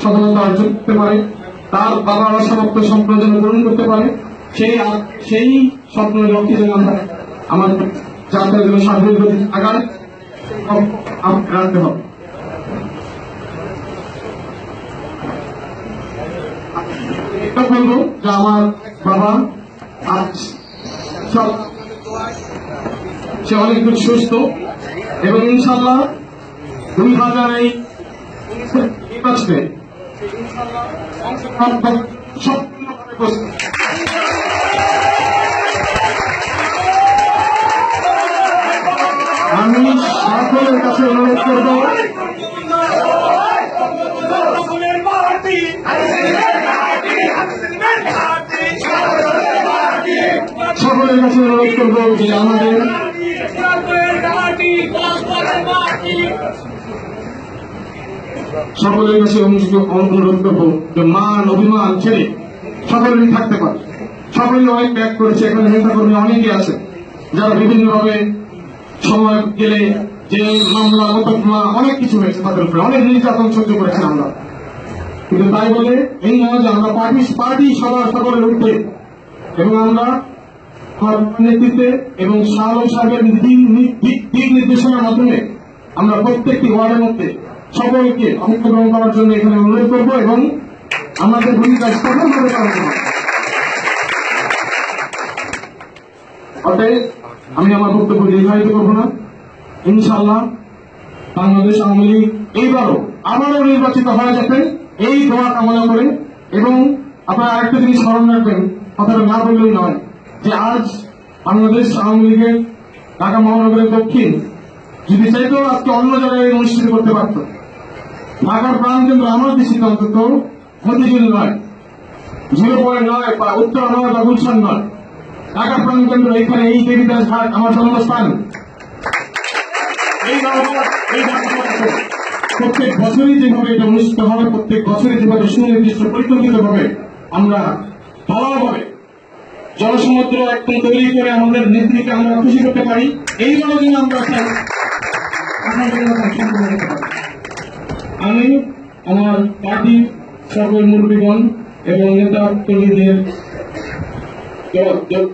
সফলতা অর্জন করতে পারে, তার বাবার অসমাপ্ত স্বপ্ন যেন পূরণ করতে পারে, সেই স্বপ্নের লক্ষ্যে যেন আমরা আমাদের যাত্রা যেন সাফল্য আগায় রাখতে হবে। এটা বলবো যে আমার বাবা আজ সব সে অনেক কিছু সুস্থ এবং ইনশাল্লাহ 2024 আমি সকলের কাছে অনুরোধ করব, সকলের কাছে অনুরোধ করব যে আমাদের সকলের কাছে অনুরোধ করবো যে মান অভিমান ছেড়ে সকলেই থাকতে পারে। সকলেই অনেক ত্যাগ করেছে, এখানে নেতা কর্মী অনেকে আছে যারা বিভিন্নভাবে সময় গেলে যে মামলা মোকদ্দমা অনেক কিছু হয়েছে, তাদের উপরে অনেক নির্যাতন সহ্য করেছেন আমরা। কিন্তু তাই বলে এই নয় যে আমরা পার্টি সবার সকলের উঠে এবং আমরা নেতৃত্বে এবং সাহেবের দিক নির্দেশনার মাধ্যমে আমরা প্রত্যেকটি ওয়ার্ডের মধ্যে সকলকে অংশগ্রহণ করার জন্য এখানে অনুরোধ করবো এবং আমাদের ভূমিকা সফলভাবে পালন করব। অতএব আমি আমার বক্তব্য দীর্ঘায়িত করবো না। ইনশাআল্লাহ বাংলাদেশ আওয়ামী লীগ আবারও নির্বাচিত হয়ে যাবেন এই দোয়া কামনা করে। এবং আপনারা আরেকটা জিনিস স্মরণ রাখবেন, কথাটা না বললেই নয়, যে আজ বাংলাদেশ আওয়ামী লীগের ঢাকা মহানগরের দক্ষিণ যদি চাইতেও আজকে অন্য জায়গায় অনুষ্ঠিত করতে পারত। ঢাকার প্রাণকেন্দ্র আমার দৃষ্টিতে অন্তত মতিঝিল নয়, 0.9 বা উত্তর নয় বা গুলশান নয়, ঢাকার প্রাণকেন্দ্র এখানে এই দেবীদাস ঘাট আমার জন্মস্থান। প্রত্যেক বছরই যেভাবে এটা অনুষ্ঠিত হবে, প্রত্যেক বছরই যেভাবে সুনির্দিষ্ট পরিকল্পিত ভাবে আমরা ভালোভাবে জনসমুদ্র একদম তৈরি করে আমাদের নেত্রীকে আমরা খুশি করতে পারি, এইভাবে যেন আমরা আমি আমার পার্টির সকল মুরব্বীগণ এবং নেতা কর্মীদের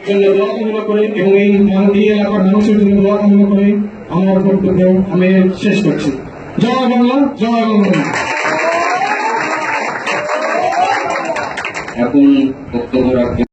জন্য দোয়া কামনা করে এবং এই এলাকার মানুষের জন্য দোয়া কামনা করে আমার বক্তব্য আমি শেষ করছি। জয় বাংলা, জয় বাংলা। এখন বক্তব্য রাখবেন